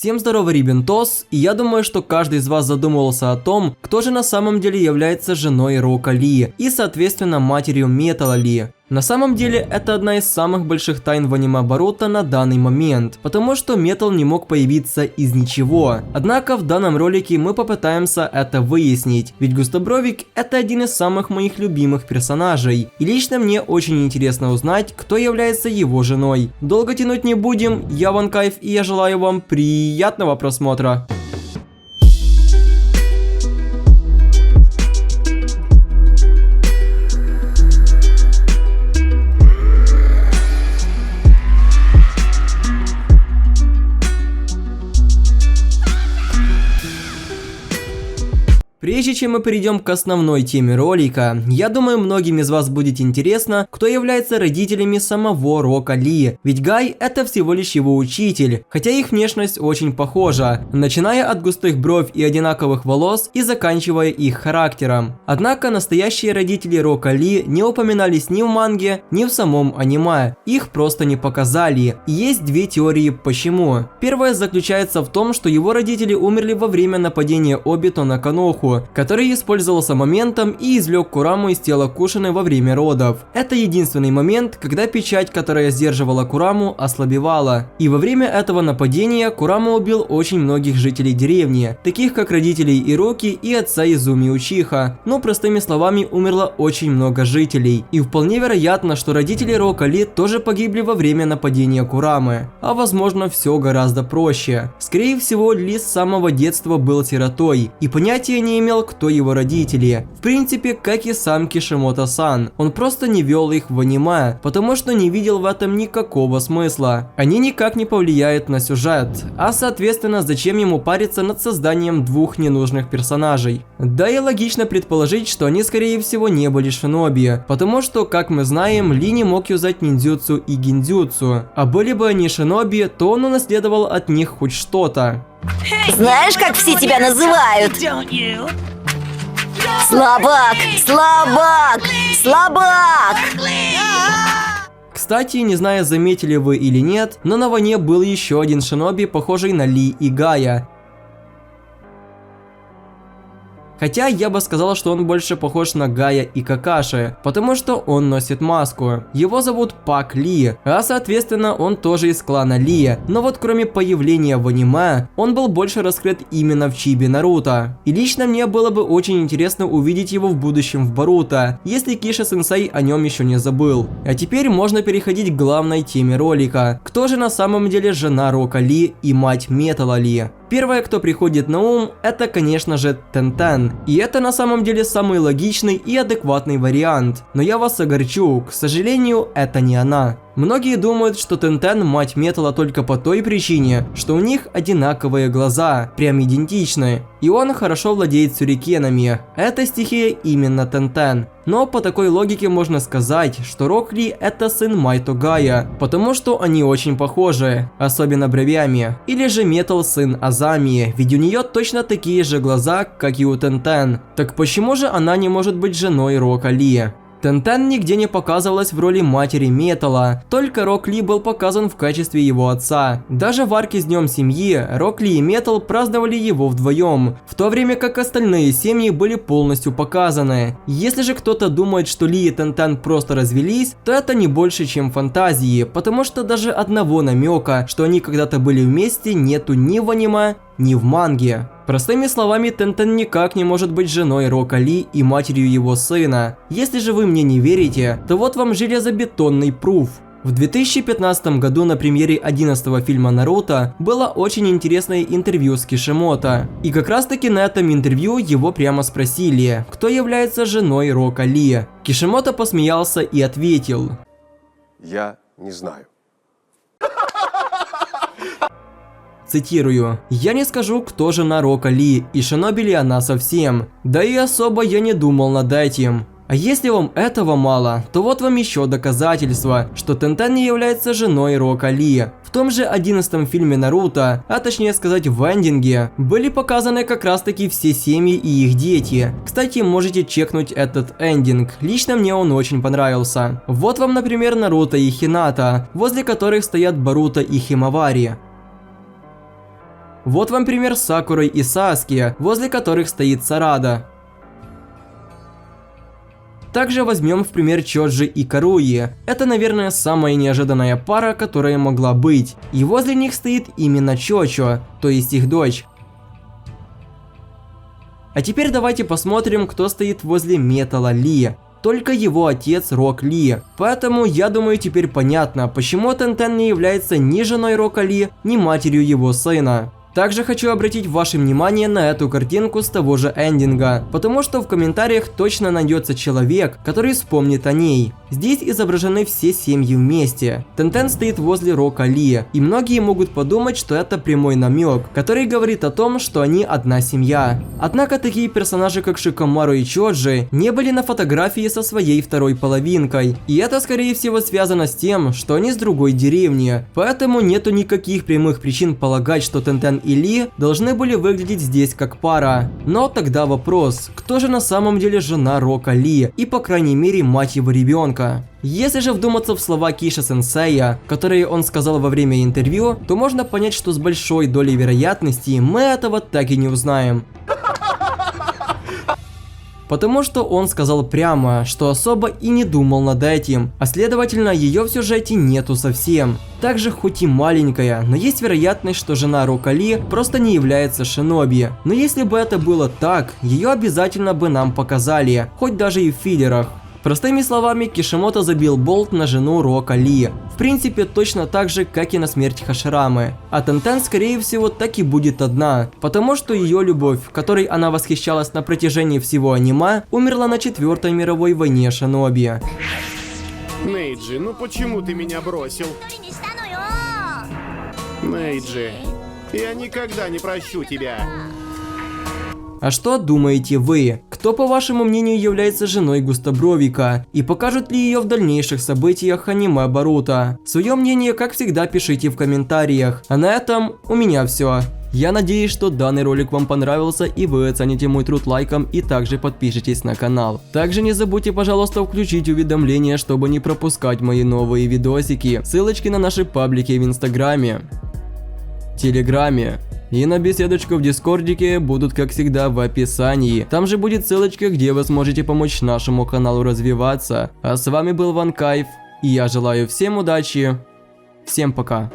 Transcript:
Всем здорово, Рибентос, и я думаю, что каждый из вас задумывался о том, кто же на самом деле является женой Рока Ли и, соответственно, матерью Металла Ли. На самом деле, это одна из самых больших тайн в аниме Боруто на данный момент, потому что Металл не мог появиться из ничего. Однако в данном ролике мы попытаемся это выяснить, ведь Густобровик – это один из самых моих любимых персонажей, и лично мне очень интересно узнать, кто является его женой. Долго тянуть не будем, я Ван Кайф, и я желаю вам приятного просмотра. Прежде чем мы перейдем к основной теме ролика, я думаю, многим из вас будет интересно, кто является родителями самого Рока Ли, ведь Гай это всего лишь его учитель, хотя их внешность очень похожа, начиная от густых бровей и одинаковых волос и заканчивая их характером. Однако настоящие родители Рока Ли не упоминались ни в манге, ни в самом аниме, их просто не показали, и есть две теории почему. Первая заключается в том, что его родители умерли во время нападения Обито на Коноху, который использовался моментом и извлек Кураму из тела Кушины во время родов. Это единственный момент, когда печать, которая сдерживала Кураму, ослабевала. И во время этого нападения Курама убил очень многих жителей деревни, таких как родителей Ируки и отца Изуми Учиха. Но простыми словами, умерло очень много жителей. И вполне вероятно, что родители Рока Ли тоже погибли во время нападения Курамы. А возможно, все гораздо проще. Скорее всего, Ли с самого детства был сиротой и понятия не имел, кто его родители. В принципе, как и сам Кишимото-сан. Он просто не вел их в аниме, потому что не видел в этом никакого смысла. Они никак не повлияют на сюжет, а соответственно, зачем ему париться над созданием двух ненужных персонажей. Да и логично предположить, что они скорее всего не были шиноби, потому что, как мы знаем, Ли не мог юзать ниндзюцу и гиндзюцу. А были бы они шиноби, то он унаследовал от них хоть что-то. Знаешь, как все тебя называют? Слабак! Слабак! Слабак! Кстати, не знаю, заметили вы или нет, но на войне был еще один шиноби, похожий на Ли и Гая. Хотя я бы сказал, что он больше похож на Гая и Какаши, потому что он носит маску. Его зовут Пак Ли, а соответственно он тоже из клана Ли. Но вот кроме появления в аниме, он был больше раскрыт именно в Чибе Наруто. И лично мне было бы очень интересно увидеть его в будущем в Боруто, если Киша-сенсей о нем еще не забыл. А теперь можно переходить к главной теме ролика. Кто же на самом деле жена Рока Ли и мать Металла Ли? Первое, кто приходит на ум, это, конечно же, Тен-Тен. И это на самом деле самый логичный и адекватный вариант. Но я вас огорчу, к сожалению, это не она. Многие думают, что Тен-Тен мать Металла только по той причине, что у них одинаковые глаза, прям идентичны. И он хорошо владеет сюрикенами. Это стихия именно Тен-Тен. Но по такой логике можно сказать, что Рок Ли это сын Майто Гая, потому что они очень похожи, особенно бровями. Или же Металл сын Азами, ведь у нее точно такие же глаза, как и у Тен-Тен. Так почему же она не может быть женой Рока Ли? Тен-Тен нигде не показывалась в роли матери Металла, только Рок Ли был показан в качестве его отца. Даже в арке с Днем Семьи Рок Ли и Металл праздновали его вдвоем, в то время как остальные семьи были полностью показаны. Если же кто-то думает, что Ли и Тен-Тен просто развелись, то это не больше, чем фантазии, потому что даже одного намека, что они когда-то были вместе, нету ни в аниме, ни в манге. Простыми словами, Тен-Тен никак не может быть женой Рока Ли и матерью его сына. Если же вы мне не верите, то вот вам железобетонный пруф. В 2015 году на премьере 11-го фильма Наруто было очень интересное интервью с Кишимото. И как раз таки на этом интервью его прямо спросили, кто является женой Рока Ли. Кишимото посмеялся и ответил: «Я не знаю». Цитирую: «Я не скажу, кто жена Рока Ли и шиноби ли она совсем, да и особо я не думал над этим. А если вам этого мало, то вот вам еще доказательство, что Тен-Тен не является женой Рока Ли. В том же 11-м фильме Наруто, а точнее сказать в эндинге, были показаны как раз таки все семьи и их дети. Кстати, можете чекнуть этот эндинг, лично мне он очень понравился. Вот вам, например, Наруто и Хината, возле которых стоят Боруто и Химавари. Вот вам пример с Сакурой и Саски, возле которых стоит Сарада. Также возьмем в пример Чоджи и Каруи. Это, наверное, самая неожиданная пара, которая могла быть. И возле них стоит именно Чочо, то есть их дочь. А теперь давайте посмотрим, кто стоит возле Металла Ли. Только его отец Рок Ли. Поэтому я думаю, теперь понятно, почему Тентен не является ни женой Рока Ли, ни матерью его сына. Также хочу обратить ваше внимание на эту картинку с того же эндинга, потому что в комментариях точно найдется человек, который вспомнит о ней. Здесь изображены все семьи вместе. Тентен стоит возле Рока Ли, и многие могут подумать, что это прямой намек, который говорит о том, что они одна семья. Однако такие персонажи, как Шикомару и Чоджи, не были на фотографии со своей второй половинкой, и это скорее всего связано с тем, что они с другой деревни, поэтому нету никаких прямых причин полагать, что Тентен и Ли должны были выглядеть здесь как пара. Но тогда вопрос, кто же на самом деле жена Рока Ли и по крайней мере мать его ребенка? Если же вдуматься в слова Киша-сенсея, которые он сказал во время интервью, то можно понять, что с большой долей вероятности мы этого так и не узнаем. Потому что он сказал прямо, что особо и не думал над этим, а следовательно ее в сюжете нету совсем. Также хоть и маленькая, но есть вероятность, что жена Рока Ли просто не является шиноби. Но если бы это было так, ее обязательно бы нам показали, хоть даже и в филлерах. Простыми словами, Кишимото забил болт на жену Рока Ли. В принципе, точно так же, как и на смерть Хаширамы. А Тентен, скорее всего, так и будет одна. Потому что ее любовь, которой она восхищалась на протяжении всего аниме, умерла на 4-й мировой войне шиноби. Нейджи, ну почему ты меня бросил? Нейджи, я никогда не прощу тебя. А что думаете вы? Кто, по вашему мнению, является женой Густобровика? И покажут ли ее в дальнейших событиях аниме Боруто? Свое мнение, как всегда, пишите в комментариях. А на этом у меня все. Я надеюсь, что данный ролик вам понравился и вы оцените мой труд лайком и также подпишитесь на канал. Также не забудьте, пожалуйста, включить уведомления, чтобы не пропускать мои новые видосики. Ссылочки на наши паблики в Инстаграме, Телеграме и на беседочку в Дискордике будут, как всегда, в описании. Там же будет ссылочка, где вы сможете помочь нашему каналу развиваться. А с вами был Ван Кайф, и я желаю всем удачи. Всем пока.